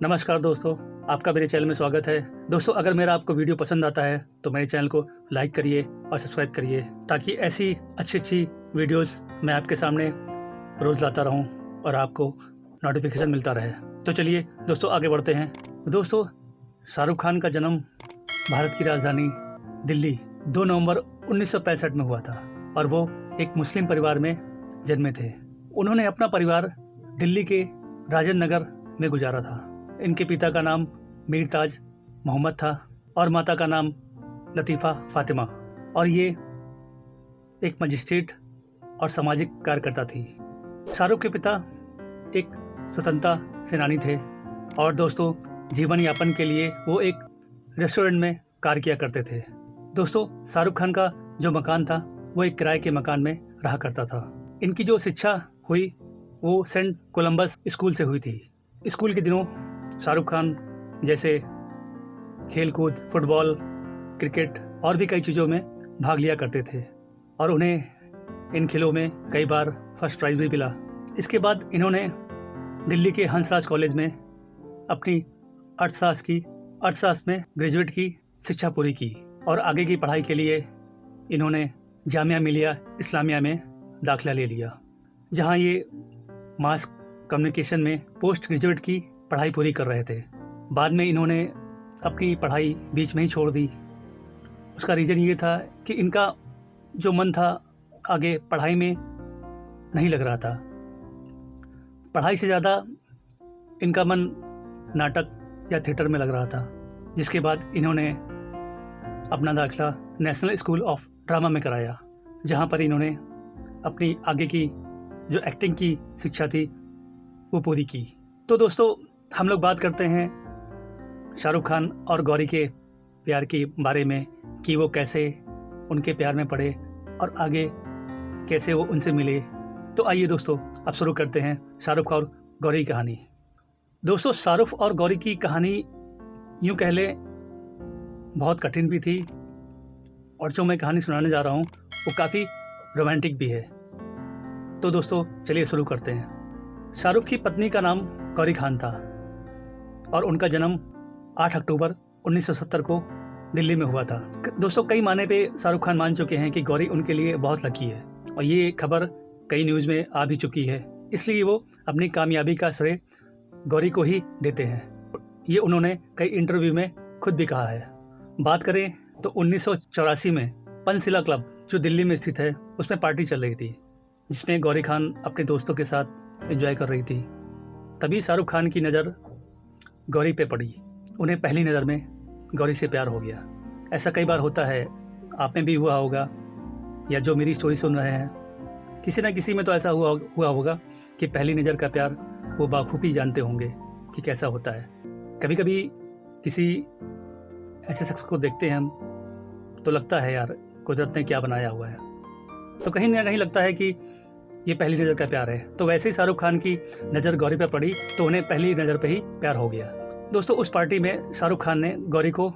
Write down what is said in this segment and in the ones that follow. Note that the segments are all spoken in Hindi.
नमस्कार दोस्तों, आपका मेरे चैनल में स्वागत है। दोस्तों, अगर मेरा आपको वीडियो पसंद आता है तो मेरे चैनल को लाइक करिए और सब्सक्राइब करिए ताकि ऐसी अच्छी वीडियोस मैं आपके सामने रोज़ लाता रहूं और आपको नोटिफिकेशन मिलता रहे। तो चलिए दोस्तों आगे बढ़ते हैं। दोस्तों, शाहरुख खान का जन्म भारत की राजधानी दिल्ली 2 नवंबर 1965 में हुआ था और वो एक मुस्लिम परिवार में जन्मे थे। उन्होंने अपना परिवार दिल्ली के राजेंद्र नगर में गुजारा था। इनके पिता का नाम मीर ताज मोहम्मद था और माता का नाम लतीफ़ा फातिमा, और ये एक मजिस्ट्रेट और सामाजिक कार्यकर्ता थी। शाहरुख के पिता एक स्वतंत्रता सेनानी थे और दोस्तों जीवन यापन के लिए वो एक रेस्टोरेंट में कार्य किया करते थे। दोस्तों, शाहरुख खान का जो मकान था वो एक किराए के मकान में रहा करता था। इनकी जो शिक्षा हुई वो सेंट कोलंबस स्कूल से हुई थी। स्कूल के दिनों शाहरुख खान जैसे खेलकूद, फुटबॉल, क्रिकेट और भी कई चीज़ों में भाग लिया करते थे और उन्हें इन खेलों में कई बार फर्स्ट प्राइज़ भी मिला। इसके बाद इन्होंने दिल्ली के हंसराज कॉलेज में अपनी अर्थशास्त्र में ग्रेजुएट की शिक्षा पूरी की और आगे की पढ़ाई के लिए इन्होंने जामिया मिलिया इस्लामिया में दाखिला ले लिया, जहां ये मास कम्युनिकेशन में पोस्ट ग्रेजुएट की पढ़ाई पूरी कर रहे थे। बाद में इन्होंने अपनी पढ़ाई बीच में ही छोड़ दी। उसका रीज़न ये था कि इनका जो मन था आगे पढ़ाई में नहीं लग रहा था। पढ़ाई से ज़्यादा इनका मन नाटक या थिएटर में लग रहा था, जिसके बाद इन्होंने अपना दाखिला नेशनल स्कूल ऑफ ड्रामा में कराया, जहाँ पर इन्होंने अपनी आगे की जो एक्टिंग की शिक्षा थी वो पूरी की। तो दोस्तों, हम लोग बात करते हैं शाहरुख खान और गौरी के प्यार के बारे में कि वो कैसे उनके प्यार में पड़े और आगे कैसे वो उनसे मिले। तो आइए दोस्तों अब शुरू करते हैं शाहरुख और गौरी की कहानी। दोस्तों, शाहरुख और गौरी की कहानी यूँ कह लें बहुत कठिन भी थी और जो मैं कहानी सुनाने जा रहा हूँ वो काफ़ी रोमांटिक भी है। तो दोस्तों चलिए शुरू करते हैं। शाहरुख की पत्नी का नाम गौरी खान था और उनका जन्म 8 अक्टूबर 1970 को दिल्ली में हुआ था। दोस्तों, कई माने पे शाहरुख खान मान चुके हैं कि गौरी उनके लिए बहुत लकी है और ये खबर कई न्यूज़ में आ भी चुकी है, इसलिए वो अपनी कामयाबी का श्रेय गौरी को ही देते हैं। ये उन्होंने कई इंटरव्यू में खुद भी कहा है। बात करें तो 1984 में पंचशिला क्लब जो दिल्ली में स्थित है उसमें पार्टी चल रही थी, जिसमें गौरी खान अपने दोस्तों के साथ एंजॉय कर रही थी। तभी शाहरुख खान की नज़र गौरी पे पड़ी। उन्हें पहली नज़र में गौरी से प्यार हो गया। ऐसा कई बार होता है, आप में भी हुआ होगा या जो मेरी स्टोरी सुन रहे हैं किसी ना किसी में तो ऐसा हुआ होगा कि पहली नज़र का प्यार वो बाखूबी जानते होंगे कि कैसा होता है। कभी कभी किसी ऐसे शख्स को देखते हैं हम तो लगता है यार कुदरत ने क्या बनाया हुआ है, तो कहीं ना कहीं लगता है कि ये पहली नज़र का प्यार है। तो वैसे ही शाहरुख खान की नज़र गौरी पे पड़ी तो उन्हें पहली नज़र पे ही प्यार हो गया। दोस्तों, उस पार्टी में शाहरुख खान ने गौरी को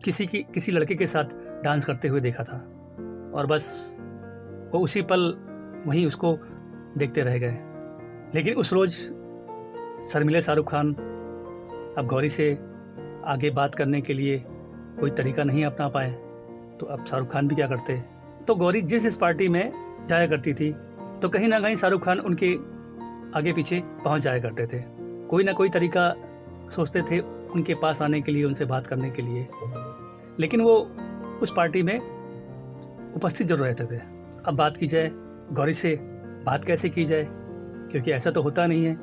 किसी लड़के के साथ डांस करते हुए देखा था और बस वो उसी पल वहीं उसको देखते रह गए। लेकिन उस रोज़ शर्मिले शाहरुख खान अब गौरी से आगे बात करने के लिए कोई तरीका नहीं अपना पाए, तो अब शाहरुख खान भी क्या करते। तो गौरी जिस पार्टी में जाया करती थी तो कहीं ना कहीं शाहरुख खान उनके आगे पीछे पहुंच जाया करते थे। कोई ना कोई तरीका सोचते थे उनके पास आने के लिए, उनसे बात करने के लिए, लेकिन वो उस पार्टी में उपस्थित जरूर रहते थे। अब बात की जाए गौरी से बात कैसे की जाए, क्योंकि ऐसा तो होता नहीं है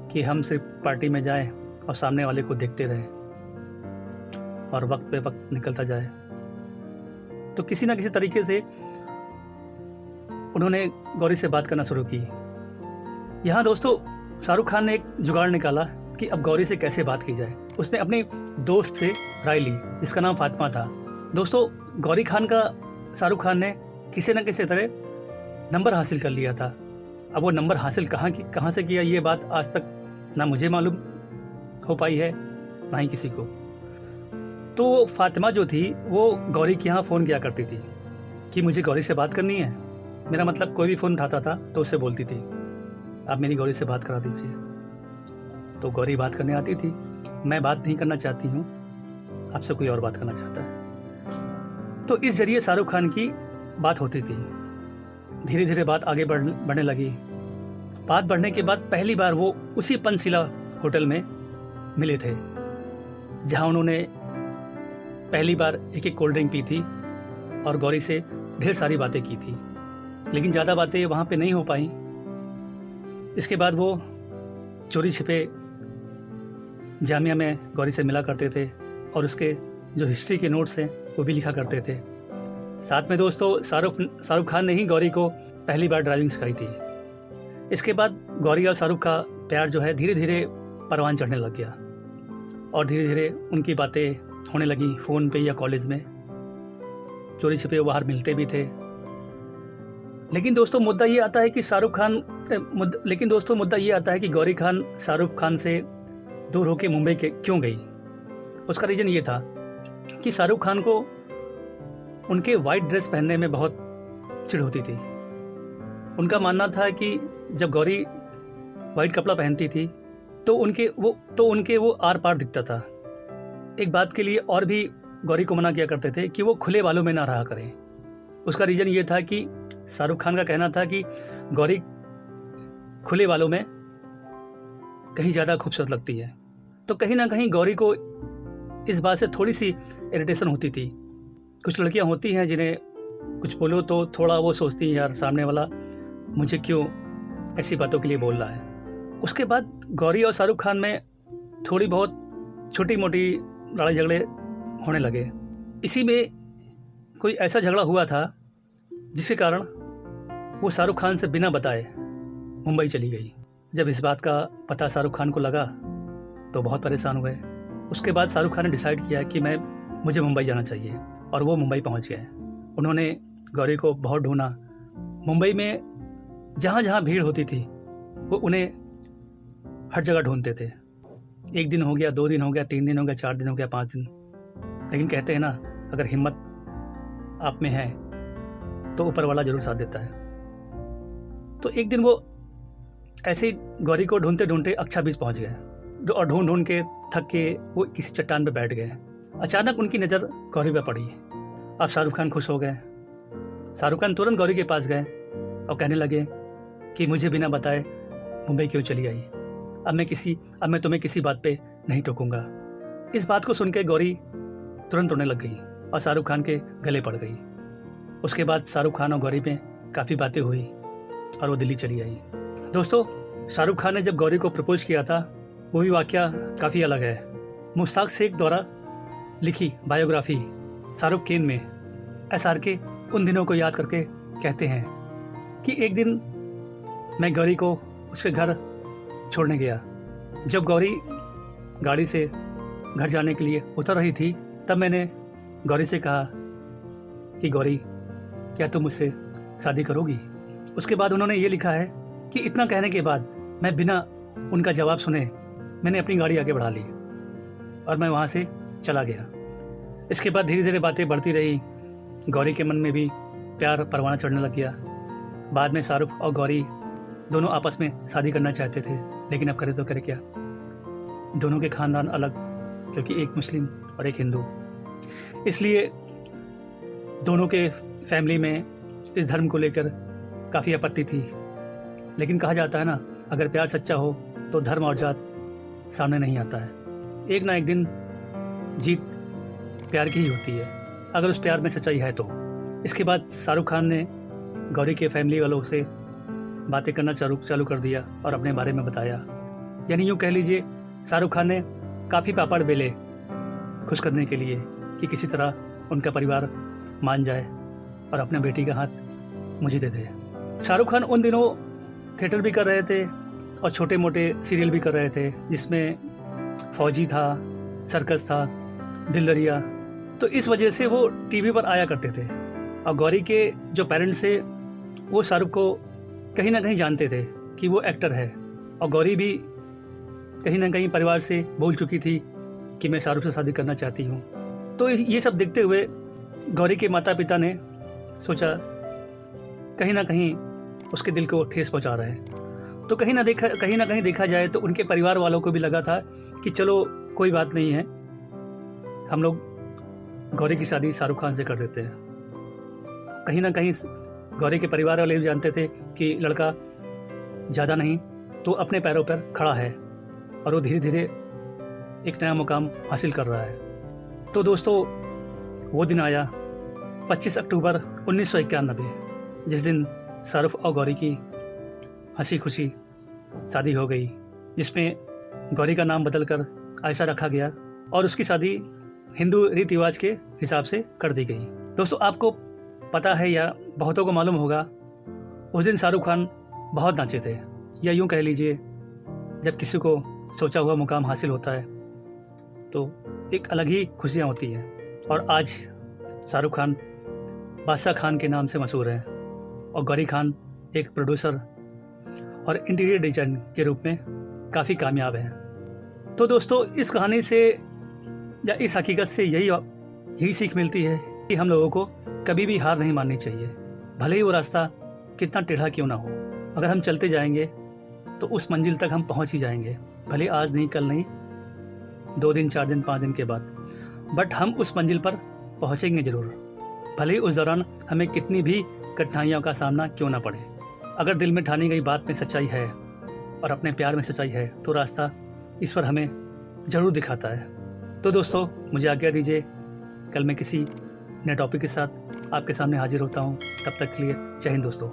कि हम सिर्फ पार्टी में जाएं और सामने वाले को देखते रहें और वक्त पे वक्त निकलता जाए। तो किसी ना किसी तरीके से उन्होंने गौरी से बात करना शुरू की। यहाँ दोस्तों शाहरुख खान ने एक जुगाड़ निकाला कि अब गौरी से कैसे बात की जाए। उसने अपने दोस्त से राय ली जिसका नाम फातिमा था। दोस्तों, गौरी खान का शाहरुख खान ने किसी न किसी तरह नंबर हासिल कर लिया था। अब वो नंबर हासिल कहाँ से किया ये बात आज तक ना मुझे मालूम हो पाई है ना ही किसी को। तो फातिमा जो थी वो गौरी के यहाँ फ़ोन किया करती थी कि मुझे गौरी से बात करनी है। मेरा मतलब कोई भी फ़ोन उठाता था तो उससे बोलती थी आप मेरी गौरी से बात करा दीजिए। तो गौरी बात करने आती थी। मैं बात नहीं करना चाहती हूँ, आपसे कोई और बात करना चाहता है। तो इस जरिए शाहरुख खान की बात होती थी। धीरे धीरे बात आगे बढ़ने लगी। बात बढ़ने के बाद पहली बार वो उसी पंचशिला होटल में मिले थे, जहाँ उन्होंने पहली बार एक एक कोल्ड ड्रिंक पी थी और गौरी से ढेर सारी बातें की थी, लेकिन ज़्यादा बातें वहाँ पे नहीं हो पाई। इसके बाद वो चोरी छिपे जामिया में गौरी से मिला करते थे और उसके जो हिस्ट्री के नोट्स हैं वो भी लिखा करते थे। साथ में दोस्तों शाहरुख खान ने ही गौरी को पहली बार ड्राइविंग सिखाई थी। इसके बाद गौरी और शाहरुख का प्यार जो है धीरे धीरे परवान चढ़ने लग गया और धीरे धीरे उनकी बातें होने लगी फ़ोन पे या कॉलेज में। चोरी छिपे बाहर मिलते भी थे। लेकिन दोस्तों मुद्दा ये आता है कि गौरी खान शाहरुख खान से दूर होकर मुंबई के क्यों गई। उसका रीज़न ये था कि शाहरुख खान को उनके वाइट ड्रेस पहनने में बहुत चिढ़ होती थी। उनका मानना था कि जब गौरी वाइट कपड़ा पहनती थी तो उनके वो आर पार दिखता था। एक बात के लिए और भी गौरी को मना किया करते थे कि वो खुले बालों में ना रहा करें। उसका रीज़न ये था कि शाहरुख खान का कहना था कि गौरी खुले बालों में कहीं ज़्यादा खूबसूरत लगती है। तो कहीं ना कहीं गौरी को इस बात से थोड़ी सी इरिटेशन होती थी। कुछ लड़कियां होती हैं जिन्हें कुछ बोलो तो थोड़ा वो सोचती हैं, यार सामने वाला मुझे क्यों ऐसी बातों के लिए बोल रहा है। उसके बाद गौरी और शाहरुख खान में थोड़ी बहुत छोटी मोटी लड़ाई झगड़े होने लगे। इसी में कोई ऐसा झगड़ा हुआ था जिसके कारण वो शाहरुख खान से बिना बताए मुंबई चली गई। जब इस बात का पता शाहरुख खान को लगा तो बहुत परेशान हुए। उसके बाद शाहरुख खान ने डिसाइड किया कि मुझे मुंबई जाना चाहिए और वो मुंबई पहुंच गए। उन्होंने गौरी को बहुत ढूंढा। मुंबई में जहाँ जहाँ भीड़ होती थी वो उन्हें हर जगह ढूंढते थे। 1 दिन हो गया, 2 दिन हो गया, 3 दिन हो गया, 4 दिन हो गया, 5 दिन। लेकिन कहते हैं ना, अगर हिम्मत आप में है तो ऊपर वाला जरूर साथ देता है। तो एक दिन वो ऐसे ही गौरी को ढूंढते ढूंढते अक्षा बीच पहुंच गए और ढूंढ ढूंढ के थक के वो किसी चट्टान पे बैठ गए। अचानक उनकी नज़र गौरी पे पड़ी। अब शाहरुख खान खुश हो गए। शाहरुख खान तुरंत गौरी के पास गए और कहने लगे कि मुझे बिना बताए मुंबई क्यों चली आई। अब मैं तुम्हें किसी बात पे नहीं टोकूंगा। इस बात को सुन के गौरी तुरंत रोने लग गई और शाहरुख खान के गले पड़ गई। उसके बाद शाहरुख खान और गौरी में काफ़ी बातें हुई और वो दिल्ली चली आई। दोस्तों, शाहरुख खान ने जब गौरी को प्रपोज किया था वो भी वाकया काफ़ी अलग है। मुश्ताक शेख द्वारा लिखी बायोग्राफी शाहरुख केन में SRK उन दिनों को याद करके कहते हैं कि एक दिन मैं गौरी को उसके घर छोड़ने गया। जब गौरी गाड़ी से घर जाने के लिए उतर रही थी तब मैंने गौरी से कहा कि गौरी, क्या तुम मुझसे शादी करोगी। उसके बाद उन्होंने ये लिखा है कि इतना कहने के बाद मैं बिना उनका जवाब सुने मैंने अपनी गाड़ी आगे बढ़ा ली और मैं वहाँ से चला गया। इसके बाद धीरे धीरे बातें बढ़ती रही। गौरी के मन में भी प्यार परवाना चढ़ने लग गया। बाद में शाहरुख और गौरी दोनों आपस में शादी करना चाहते थे, लेकिन अब करे तो करे क्या। दोनों के खानदान अलग, क्योंकि एक मुस्लिम और एक हिंदू, इसलिए दोनों के फैमिली में इस धर्म को लेकर काफ़ी आपत्ति थी। लेकिन कहा जाता है ना, अगर प्यार सच्चा हो तो धर्म और जात सामने नहीं आता है। एक ना एक दिन जीत प्यार की ही होती है, अगर उस प्यार में सच्चाई है तो। इसके बाद शाहरुख खान ने गौरी के फैमिली वालों से बातें करना चालू कर दिया और अपने बारे में बताया। यानी यूँ कह लीजिए, शाहरुख खान ने काफ़ी पापड़ बेले खुश करने के लिए कि किसी तरह उनका परिवार मान जाए और अपने बेटी का हाथ मुझे दे दे। शाहरुख खान उन दिनों थिएटर भी कर रहे थे और छोटे मोटे सीरियल भी कर रहे थे, जिसमें फौजी था, सर्कस था, दिल दरिया। तो इस वजह से वो टीवी पर आया करते थे। और गौरी के जो पेरेंट्स थे वो शाहरुख को कहीं ना कहीं जानते थे कि वो एक्टर है, और गौरी भी कहीं ना कहीं परिवार से बोल चुकी थी कि मैं शाहरुख से शादी करना चाहती हूँ। तो ये सब देखते हुए गौरी के माता पिता ने सोचा कहीं ना कहीं उसके दिल को ठेस पहुँचा रहा है। तो कहीं ना कहीं देखा जाए तो उनके परिवार वालों को भी लगा था कि चलो कोई बात नहीं है, हम लोग गौरी की शादी शाहरुख खान से कर देते हैं। कहीं ना कहीं गौरी के परिवार वाले भी जानते थे कि लड़का ज़्यादा नहीं तो अपने पैरों पर खड़ा है और वो धीरे धीरे एक नया मुकाम हासिल कर रहा है। तो दोस्तों, वो दिन आया 25 अक्टूबर 1991, जिस दिन शाहरुख और गौरी की हंसी खुशी शादी हो गई, जिसमें गौरी का नाम बदलकर आयशा रखा गया और उसकी शादी हिंदू रीति रिवाज के हिसाब से कर दी गई। दोस्तों, आपको पता है या बहुतों को मालूम होगा, उस दिन शाहरुख खान बहुत नाचे थे, या यूँ कह लीजिए जब किसी को सोचा हुआ मुकाम हासिल होता है तो एक अलग ही खुशियाँ होती हैं। और आज शाहरुख खान बादशाह खान के नाम से मशहूर हैं और गौरी खान एक प्रोड्यूसर और इंटीरियर डिजाइन के रूप में काफ़ी कामयाब हैं। तो दोस्तों, इस कहानी से या इस हकीकत से यही सीख मिलती है कि हम लोगों को कभी भी हार नहीं माननी चाहिए, भले ही वो रास्ता कितना टेढ़ा क्यों ना हो। अगर हम चलते जाएंगे तो उस मंजिल तक हम पहुंच ही जाएंगे, भले आज नहीं, कल नहीं, 2 दिन, 4 दिन, 5 दिन के बाद, बट हम उस मंजिल पर पहुंचेंगे ज़रूर, भले ही उस दौरान हमें कितनी भी कठिनाइयों का सामना क्यों ना पड़े। अगर दिल में ठानी गई बात में सच्चाई है और अपने प्यार में सच्चाई है तो रास्ता ईश्वर हमें ज़रूर दिखाता है। तो दोस्तों, मुझे आज्ञा दीजिए, कल मैं किसी नए टॉपिक के साथ आपके सामने हाजिर होता हूँ। तब तक के लिए जय हिंद दोस्तों।